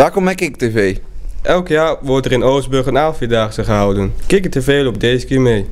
Welkom bij Kikker TV. Elk jaar wordt er in Oostburg een avondvierdaagse gehouden. Kikker TV loopt deze keer mee.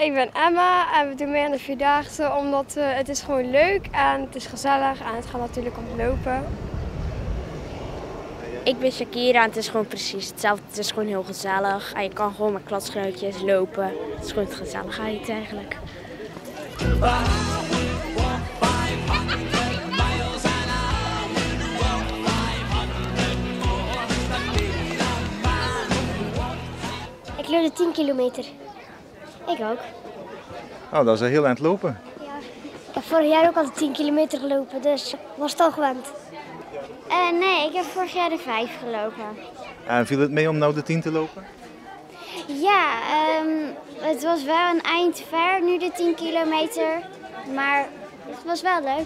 Ik ben Emma en we doen mee aan de Vierdaagse omdat het is gewoon leuk en het is gezellig en het gaat natuurlijk om het lopen. Ik ben Shakira en het is gewoon precies hetzelfde. Het is gewoon heel gezellig en je kan gewoon met klasgenootjes lopen. Het is gewoon de gezelligheid eigenlijk. Ik loop de 10 kilometer. Ik ook. Oh, dat is een heel eind lopen. Ja. Ik heb vorig jaar ook al de 10 kilometer gelopen, dus was het al gewend. Nee, ik heb vorig jaar de 5 gelopen. En viel het mee om nou de 10 te lopen? Ja, het was wel een eind ver, nu de 10 kilometer. Maar het was wel leuk.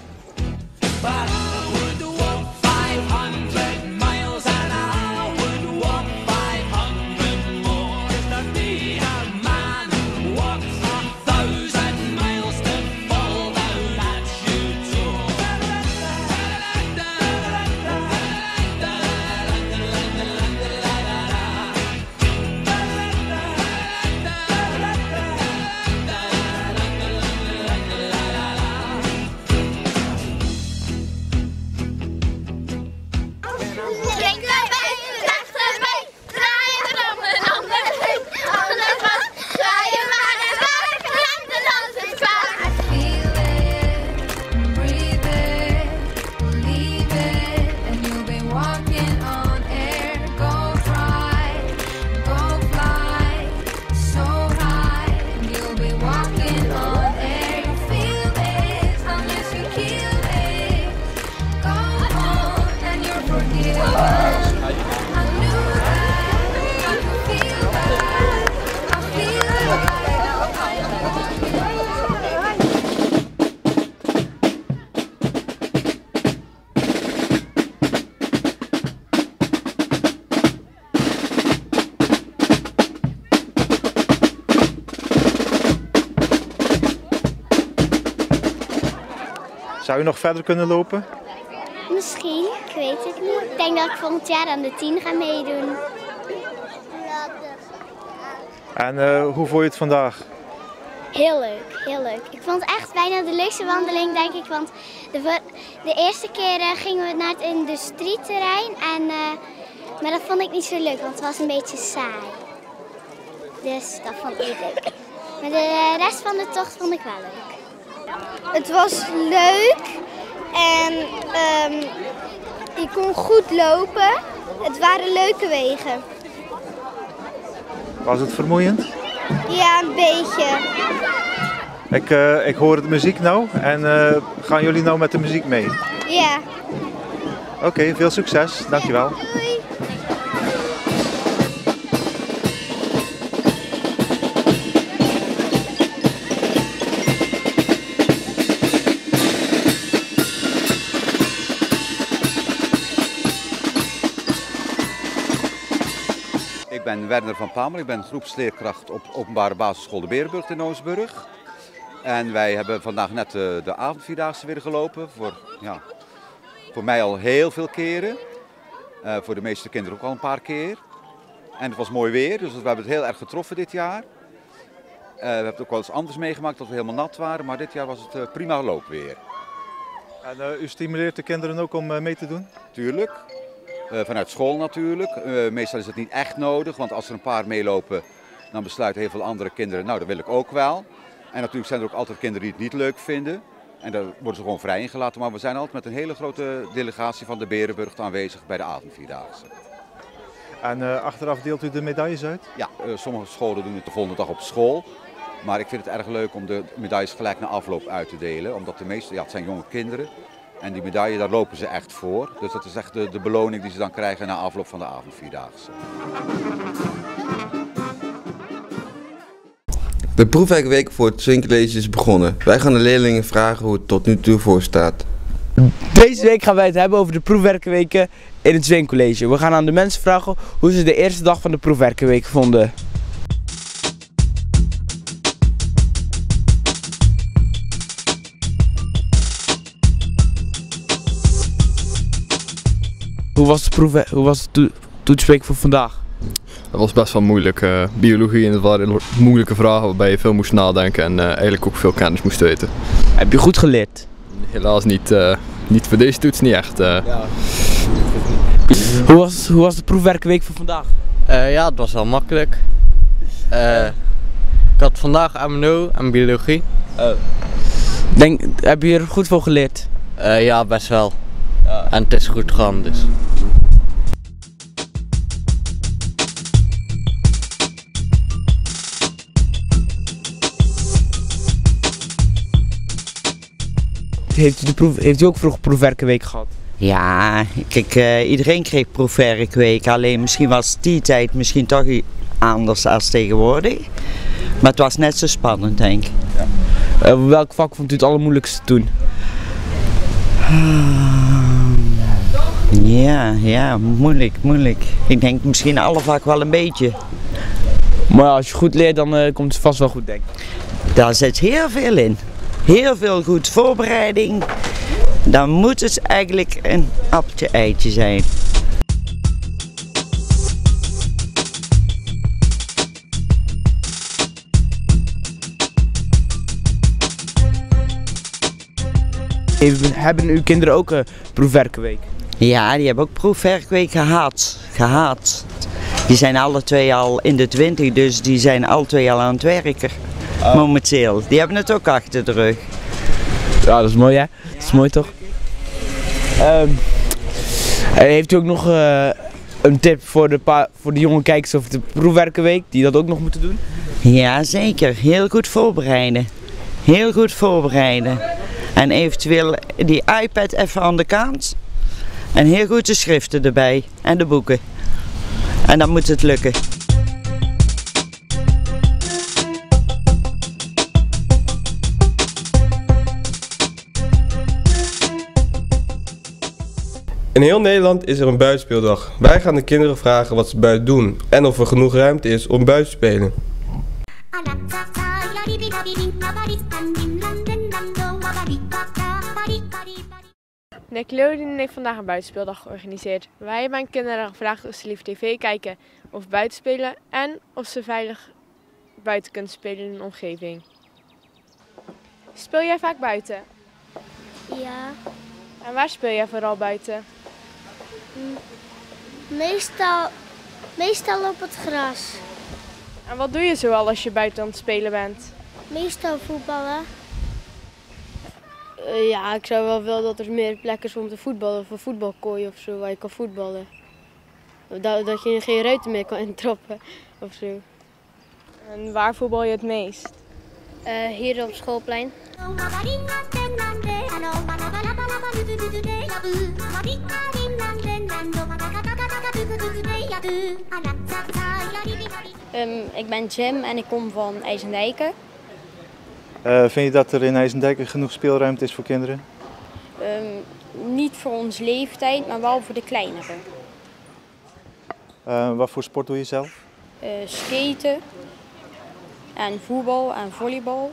Zou je nog verder kunnen lopen? Misschien, ik weet het niet. Ik denk dat ik volgend jaar aan de 10 ga meedoen. En hoe vond je het vandaag? Heel leuk, heel leuk. Ik vond het echt bijna de leukste wandeling, denk ik. Want de eerste keer gingen we naar het industrieterrein. Maar dat vond ik niet zo leuk, want het was een beetje saai. Dus dat vond ik niet leuk. Maar de rest van de tocht vond ik wel leuk. Het was leuk en je kon goed lopen. Het waren leuke wegen. Was het vermoeiend? Ja, een beetje. Ik hoor de muziek nou en gaan jullie nou met de muziek mee? Ja. Oké, veel succes. Dankjewel. Doei. Ik ben Werner van Pamel, ik ben groepsleerkracht op openbare basisschool de Berenburgt in Oostburg. En wij hebben vandaag net de avondvierdaagse weer gelopen, voor mij al heel veel keren. Voor de meeste kinderen ook al een paar keer. En het was mooi weer, dus we hebben het heel erg getroffen dit jaar. We hebben het ook wel eens anders meegemaakt dat we helemaal nat waren, maar dit jaar was het prima loopweer. En u stimuleert de kinderen ook om mee te doen? Tuurlijk. Vanuit school natuurlijk. Meestal is het niet echt nodig, want als er een paar meelopen, dan besluiten heel veel andere kinderen, nou dat wil ik ook wel. En natuurlijk zijn er ook altijd kinderen die het niet leuk vinden. En daar worden ze gewoon vrij ingelaten. Maar we zijn altijd met een hele grote delegatie van de Berenburgt aanwezig bij de avondvierdaagse. En achteraf deelt u de medailles uit? Ja, sommige scholen doen het de volgende dag op school. Maar ik vind het erg leuk om de medailles gelijk na afloop uit te delen. Omdat de meeste, het zijn jonge kinderen. En die medaille, daar lopen ze echt voor. Dus dat is echt de beloning die ze dan krijgen na afloop van de avondvierdaagse. De proefwerkweek voor het Swingcollege is begonnen. Wij gaan de leerlingen vragen hoe het tot nu toe voor staat. Deze week gaan wij het hebben over de proefwerkenweken in het Swingcollege. We gaan aan de mensen vragen hoe ze de eerste dag van de proefwerkenweek vonden. Hoe was de toetsweek voor vandaag? Dat was best wel moeilijk. Biologie en het waren moeilijke vragen waarbij je veel moest nadenken en eigenlijk ook veel kennis moest weten. Heb je goed geleerd? Helaas niet, niet voor deze toets, niet echt. Ja. Hoe was de proefwerkenweek voor vandaag? Ja, het was wel makkelijk. Ik had vandaag MNO en biologie. Heb je er goed voor geleerd? Ja, best wel. Ja. En het is goed gegaan dus. Heeft u ook vroeg proefwerkenweek gehad? Ja, kijk, iedereen kreeg proefwerkweek. Alleen misschien was die tijd misschien toch anders dan tegenwoordig. Maar het was net zo spannend, denk ik. Ja. Welk vak vond u het allermoeilijkste toen? Ja, moeilijk. Ik denk misschien alle vakken wel een beetje. Maar als je goed leert, dan komt het vast wel goed, denk ik. Daar zit heel veel in. Heel veel goed voorbereiding. Dan moet het eigenlijk een appeltje-eitje zijn. Hebben uw kinderen ook een proefwerkenweek? Ja, die hebben ook proefwerkweek gehad. Die zijn alle twee al in de 20, dus die zijn alle twee al aan het werken. Momenteel. Die hebben het ook achter de rug. Ja, dat is mooi hè? Dat is mooi toch? Heeft u ook nog een tip voor de jonge kijkers over de proefwerkenweek, die dat ook nog moeten doen? Ja, zeker. Heel goed voorbereiden. En eventueel die iPad even aan de kant. En heel goed de schriften erbij. En de boeken. En dan moet het lukken. In heel Nederland is er een buitenspeeldag. Wij gaan de kinderen vragen wat ze buiten doen en of er genoeg ruimte is om buiten te spelen. Nickelodeon heeft vandaag een buitenspeeldag georganiseerd. Wij hebben aan kinderen gevraagd of ze liever tv kijken of buiten spelen en of ze veilig buiten kunnen spelen in hun omgeving. Speel jij vaak buiten? Ja. En waar speel jij vooral buiten? Meestal op het gras. En wat doe je zoal als je buiten aan het spelen bent? Meestal voetballen. Ja, ik zou wel willen dat er meer plekken is om te voetballen. Of een voetbalkooi of zo, waar je kan voetballen. Dat je geen ruiten meer kan intrappen of zo. En waar voetbal je het meest? Hier op het schoolplein. Ik ben Jim en ik kom van IJsendijken. Vind je dat er in IJsendijken genoeg speelruimte is voor kinderen? Niet voor ons leeftijd, maar wel voor de kleineren. Wat voor sport doe je zelf? Skaten en voetbal en volleybal.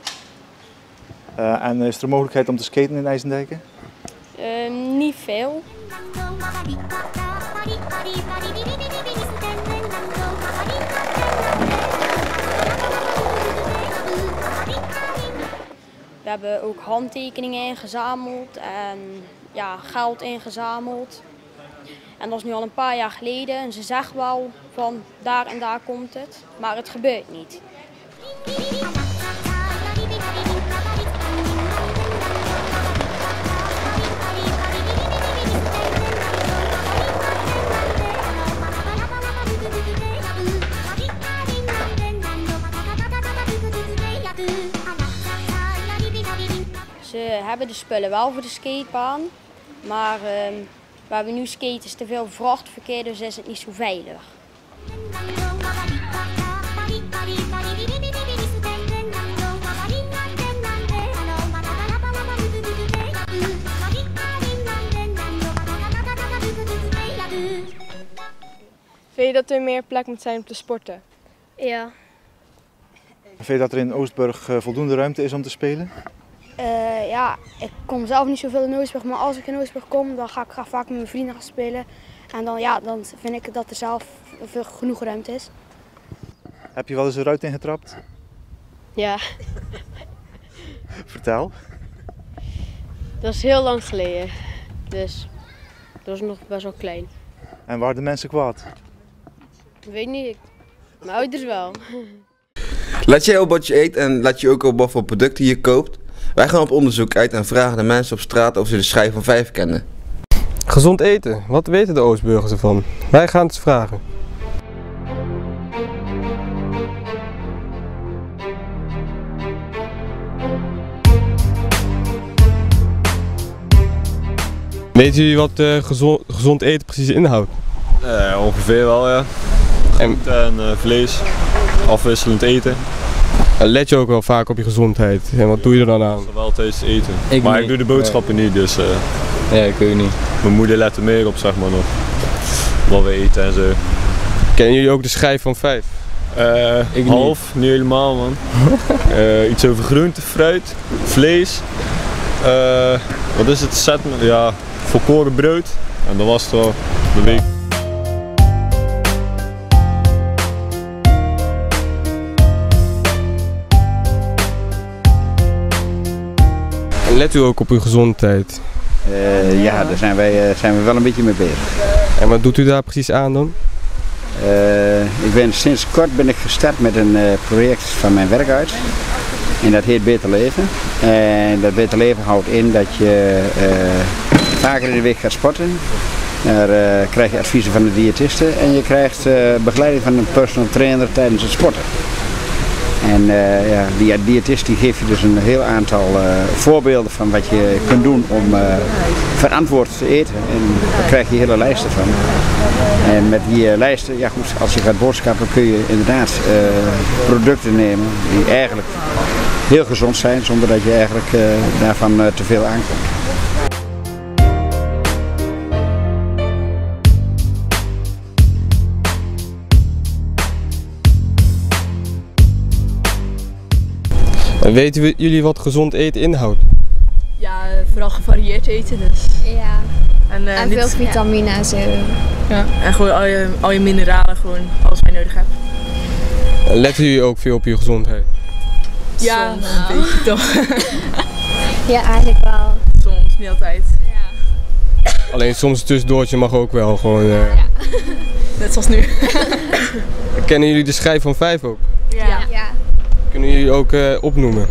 En is er een mogelijkheid om te skaten in IJsendijken? Niet veel. We hebben ook handtekeningen ingezameld en ja, geld ingezameld. En dat is nu al een paar jaar geleden en ze zegt wel van daar en daar komt het, maar het gebeurt niet. hebben de spullen wel voor de skatebaan. Maar waar we nu skaten is te veel vrachtverkeer, dus is het niet zo veilig. Vind je dat er meer plek moet zijn om te sporten? Ja. Vind je dat er in Oostburg voldoende ruimte is om te spelen? Ja, ik kom zelf niet zoveel in Oostburg, maar als ik in Oostburg kom, dan ga ik graag vaak met mijn vrienden gaan spelen. En dan vind ik dat er zelf genoeg ruimte is. Heb je wel eens eruit ingetrapt? Ja. Vertel. Dat is heel lang geleden. Dus dat was nog best wel klein. En waren de mensen kwaad? Ik weet niet. Mijn ouders wel. Let jij op wat je eet en let je ook op wat voor producten je koopt? Wij gaan op onderzoek uit en vragen de mensen op straat of ze de schijf van 5 kennen. Gezond eten, wat weten de Oostburgers ervan? Wij gaan het eens vragen. Weten jullie wat gezond eten precies inhoudt? Ongeveer wel, ja. En vlees, afwisselend eten. Let je ook wel vaak op je gezondheid en wat doe je er dan aan? Ik wel tijdens het eten. Maar ik doe de boodschappen niet, dus ja, ik weet niet. Mijn moeder let er meer op, zeg maar nog. Wat we eten en zo. Kennen jullie ook de schijf van 5? Half, niet helemaal man. Iets over groente, fruit, vlees. Wat is het? Ja, volkoren brood. En dat was het wel. De week. Let u ook op uw gezondheid? Ja, daar zijn we wel een beetje mee bezig. En wat doet u daar precies aan dan? Sinds kort gestart met een project van mijn werkuit. En dat heet Beter Leven. En dat Beter Leven houdt in dat je vaker in de week gaat sporten. Daar krijg je adviezen van de diëtisten en je krijgt begeleiding van een personal trainer tijdens het sporten. En die diëtist die geeft je dus een heel aantal voorbeelden van wat je kunt doen om verantwoord te eten. En daar krijg je hele lijsten van. En met die lijsten, ja goed, als je gaat boodschappen kun je inderdaad producten nemen die eigenlijk heel gezond zijn zonder dat je eigenlijk daarvan te veel aankomt. Weten jullie wat gezond eten inhoudt? Ja, vooral gevarieerd eten dus. Ja. En veel vitamine en zo. Ja. En gewoon al je mineralen, gewoon alles wat je nodig hebt. Letten jullie ook veel op je gezondheid? Ja, een beetje toch. Ja, eigenlijk wel. Soms, niet altijd. Ja. Alleen soms tussendoortje mag ook wel gewoon. Ja. Net zoals nu. Kennen jullie de schijf van 5 ook? Ja. Kunnen jullie ook opnoemen?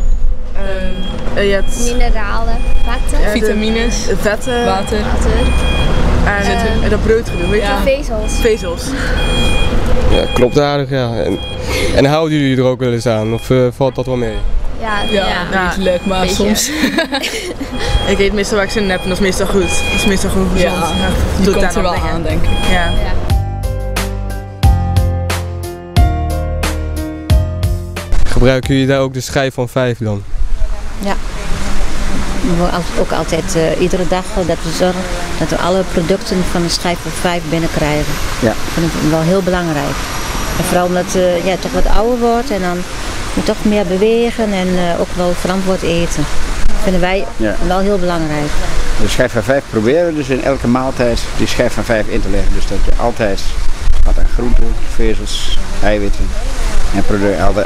Mineralen, vetten, vitamines, vetten, water. En dat broodgedoe, weet je? Vezels. Ja, klopt aardig, ja. En houden jullie er ook wel eens aan? Of valt dat wel mee? Ja, niet leuk, maar soms. Ik eet meestal waar ik zin in heb en dat is meestal goed. Dat is meestal gewoon gezond. Ja, je komt er wel aan, denk ik. Ja. Gebruiken jullie daar ook de schijf van 5 dan? Ja. We ook altijd iedere dag dat we zorgen dat we alle producten van de schijf van 5 binnenkrijgen. Ja. Dat vind ik wel heel belangrijk. En vooral omdat je toch wat ouder wordt en dan moet je toch meer bewegen en ook wel verantwoord eten. Dat vinden wij wel heel belangrijk. De schijf van 5 proberen we dus in elke maaltijd die schijf van 5 in te leggen. Dus dat je altijd wat aan groenten, vezels, eiwitten en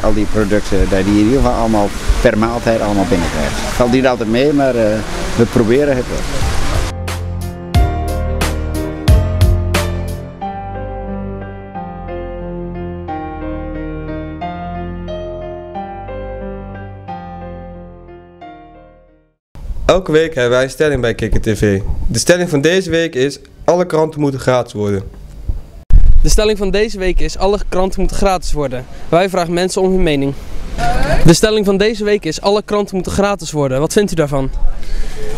al die producten, dat je in ieder geval allemaal per maaltijd allemaal binnenkrijgt. Het valt niet altijd mee, maar we proberen het wel. Elke week hebben wij een stelling bij Kikker TV. De stelling van deze week is: alle kranten moeten gratis worden. De stelling van deze week is: alle kranten moeten gratis worden. Wij vragen mensen om hun mening. De stelling van deze week is: alle kranten moeten gratis worden. Wat vindt u daarvan?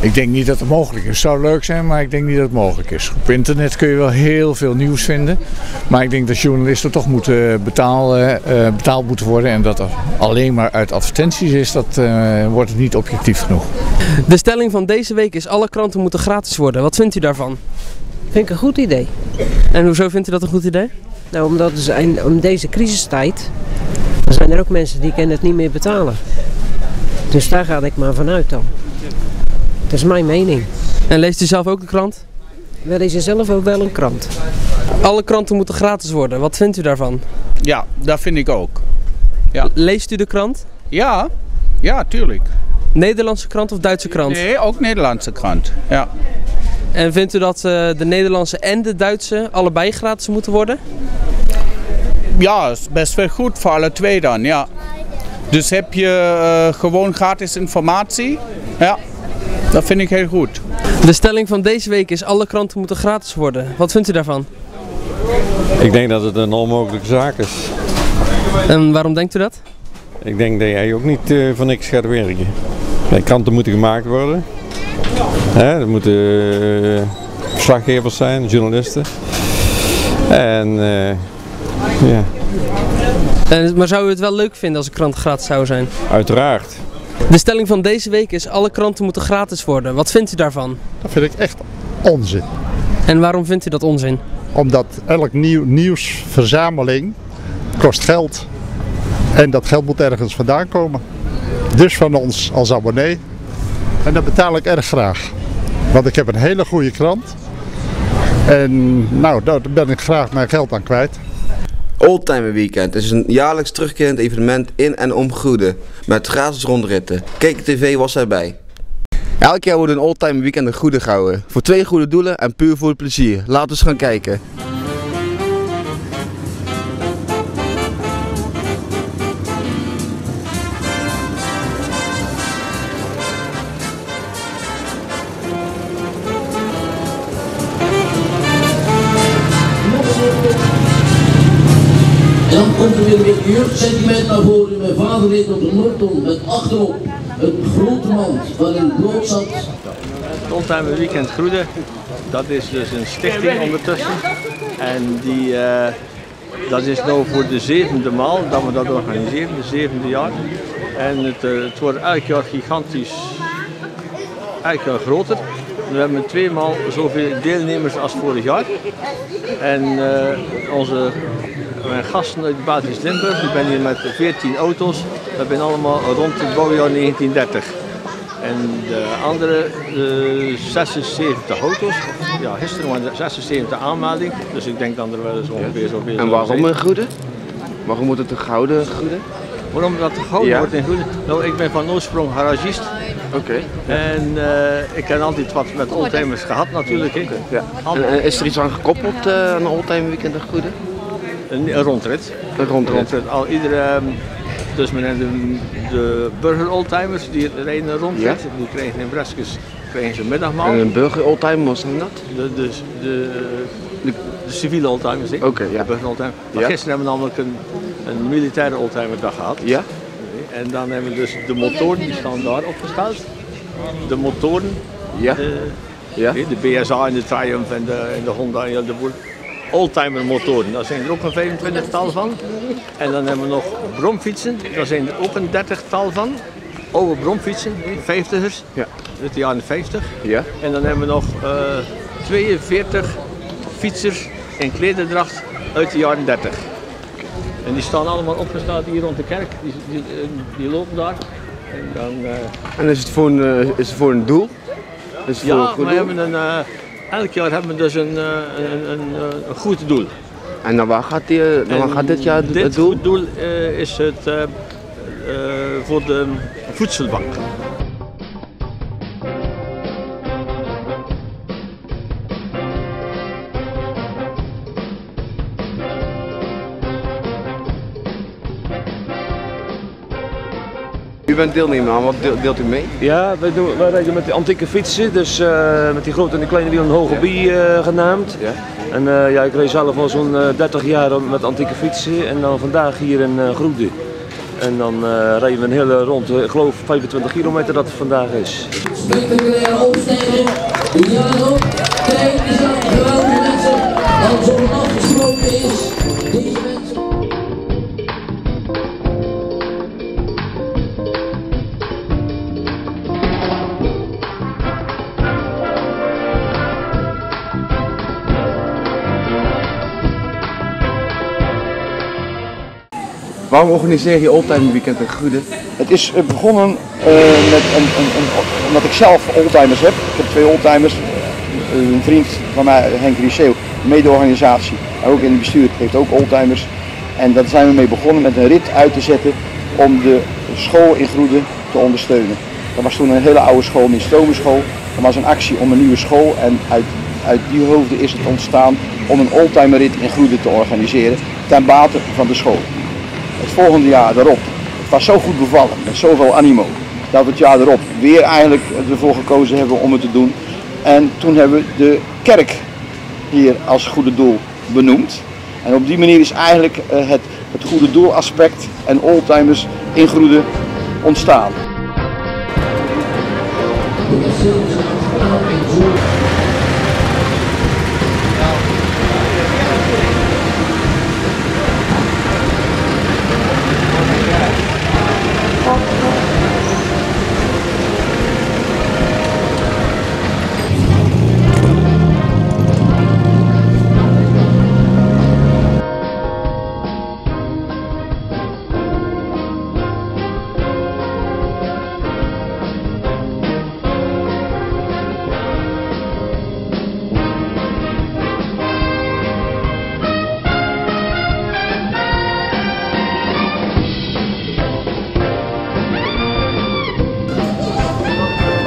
Ik denk niet dat het mogelijk is. Het zou leuk zijn, maar ik denk niet dat het mogelijk is. Op internet kun je wel heel veel nieuws vinden. Maar ik denk dat journalisten toch moeten betaald moeten worden. En dat er alleen maar uit advertenties is, dat wordt het niet objectief genoeg. De stelling van deze week is: alle kranten moeten gratis worden. Wat vindt u daarvan? Vind ik een goed idee. En hoezo vindt u dat een goed idee? Nou, omdat om deze crisistijd, dan zijn er ook mensen die kunnen het niet meer betalen. Dus daar ga ik maar vanuit dan. Dat is mijn mening. En leest u zelf ook de krant? We lezen zelf ook wel een krant. Alle kranten moeten gratis worden. Wat vindt u daarvan? Ja, dat vind ik ook. Ja. Leest u de krant? Ja, tuurlijk. Nederlandse krant of Duitse krant? Nee, ook Nederlandse krant. Ja. En vindt u dat de Nederlandse en de Duitse allebei gratis moeten worden? Ja, is best wel goed voor alle twee dan, ja. Dus heb je gewoon gratis informatie? Ja, dat vind ik heel goed. De stelling van deze week is: alle kranten moeten gratis worden. Wat vindt u daarvan? Ik denk dat het een onmogelijke zaak is. En waarom denkt u dat? Ik denk dat jij ook niet voor niks gaat werken. De kranten moeten gemaakt worden. Er moeten verslaggevers zijn, journalisten. En ja. Maar zou u het wel leuk vinden als de kranten gratis zouden zijn? Uiteraard. De stelling van deze week is: alle kranten moeten gratis worden. Wat vindt u daarvan? Dat vind ik echt onzin. En waarom vindt u dat onzin? Omdat elk nieuwsverzameling kost geld. En dat geld moet ergens vandaan komen. Dus van ons als abonnee. En dat betaal ik erg graag. Want ik heb een hele goede krant. En nou, daar ben ik graag mijn geld aan kwijt. Oldtimer Weekend is een jaarlijks terugkerend evenement in en om Goede. Met gratis rondritten. Kijk TV was erbij. Elk jaar wordt een Oldtimer Weekend in Goede gehouden. Voor 2 goede doelen en puur voor het plezier. Laten we eens gaan kijken. En dan komt er weer een beetje jeugdsentiment naar voren. Mijn vader reed op de Noordton met achterop een grote mand waarin brood zat. Het Oldtimer Weekend Goede, dat is dus een stichting ondertussen. En dat is nu voor de 7e maal dat we dat organiseren, de 7e jaar. En het wordt elk jaar gigantisch, elk jaar groter. We hebben 2 maal zoveel deelnemers als vorig jaar. En mijn gasten uit Batisch Limburg, ik ben hier met 14 auto's. Dat zijn allemaal rond het bouwjaar 1930. En de andere 76 auto's. Ja, gisteren waren er 76 aanmeldingen. Dus ik denk dat er wel eens ongeveer zoveel. En waarom een Goede? Waarom moet het een gouden Goede? Waarom dat gehouden wordt in Goede? Nou, ik ben van oorsprong garagist. Oké. En ik heb altijd wat met oldtimers gehad natuurlijk. Ja. En is er iets aan gekoppeld aan een Oldtimer Weekend in Goede? Een rondrit. Een rondrit. Dus men heeft de burger oldtimers die rijden een rondrit. Ja. Die kregen in Breskes een middagmaal. En een burger oldtimer, was dat? De civiele oldtimers. Oké, ja. De burger oldtimer. Maar gisteren hebben we namelijk een militaire oldtimerdag gehad. Ja. En dan hebben we dus de motoren, die staan daar opgesteld. De motoren, ja. De BSA en de Triumph en de Honda en de boel. Oldtimer motoren, daar zijn er ook een 25-tal van. En dan hebben we nog bromfietsen, daar zijn er ook een 30-tal van. Oude bromfietsen, 50ers, uit de jaren 50. Ja. En dan hebben we nog 42 fietsers in klederdracht uit de jaren 30. En die staan allemaal opgesteld hier rond de kerk, die lopen daar. En is het voor een doel? Ja, we hebben elk jaar hebben we dus een goed doel. En naar waar gaat dit jaar het doel? Dit goed doel is het voor de voedselbank. U bent deelnemer aan, wat deelt u mee? Ja, wij rijden met de antieke fietsen, dus met die grote en die kleine wielen Hoge Bie genaamd. Ja. En ik reed zelf al zo'n 30 jaar met antieke fietsen en dan vandaag hier in Groede. En dan rijden we een hele rond, ik geloof 25 kilometer dat het vandaag is. Spectaculaire opstijging. Ja, nog. Kijk eens aan de geweldige mensen. Als zo'n afgesproken is. Deze mensen. Waarom organiseer je Oldtimer Weekend in Goede? Het is begonnen met omdat ik zelf oldtimers heb. Ik heb 2 oldtimers. Een vriend van mij, Henk Riceeuw, mede-organisatie, ook in het bestuur, heeft ook oldtimers. En daar zijn we mee begonnen met een rit uit te zetten om de school in Groede te ondersteunen. Dat was toen een hele oude school, een Stomenschool. Dat was een actie om een nieuwe school en uit die hoofden is het ontstaan om een oldtimerrit in Groede te organiseren ten bate van de school. Het volgende jaar daarop, het was zo goed bevallen, met zoveel animo, dat we het jaar erop weer eigenlijk ervoor gekozen hebben om het te doen. En toen hebben we de kerk hier als goede doel benoemd. En op die manier is eigenlijk het goede doel aspect en oldtimers in Groede ontstaan.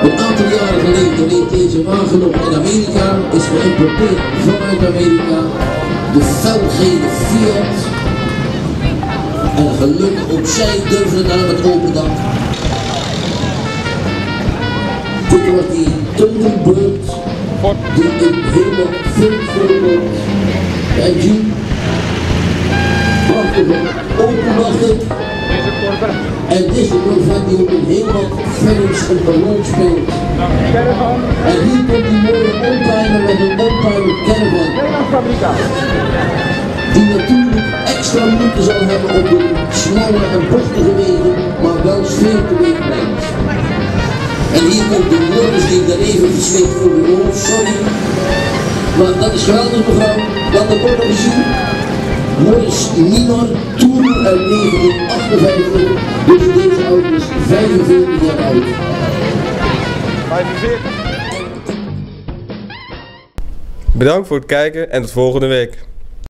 Een aantal jaren geleden werd deze aangenomen in Amerika, is geïmporteerd vanuit Amerika. De felgele Fiat. En gelukkig ook zij durfden het aan met open dak. Dit wordt die Thunderbird, die in helemaal film voorkomt. En die prachtige open dachten. En dit is een profet die ook in heel wat films een rol speelt. En hier komt die mooie oldtimer met een oldtimer caravan. Die natuurlijk extra moeite zal hebben op de smalle en bochtige wegen, maar wel sfeer teweeg brengt. En hier komt de Morris die daar even verslikt voor de oor, sorry. Maar dat is geweldig mevrouw, laat dat ook nog eens zien. Morris Minor Tour uit 1958, dus deze auto is 45 jaar oud. 45. Bedankt voor het kijken en tot volgende week.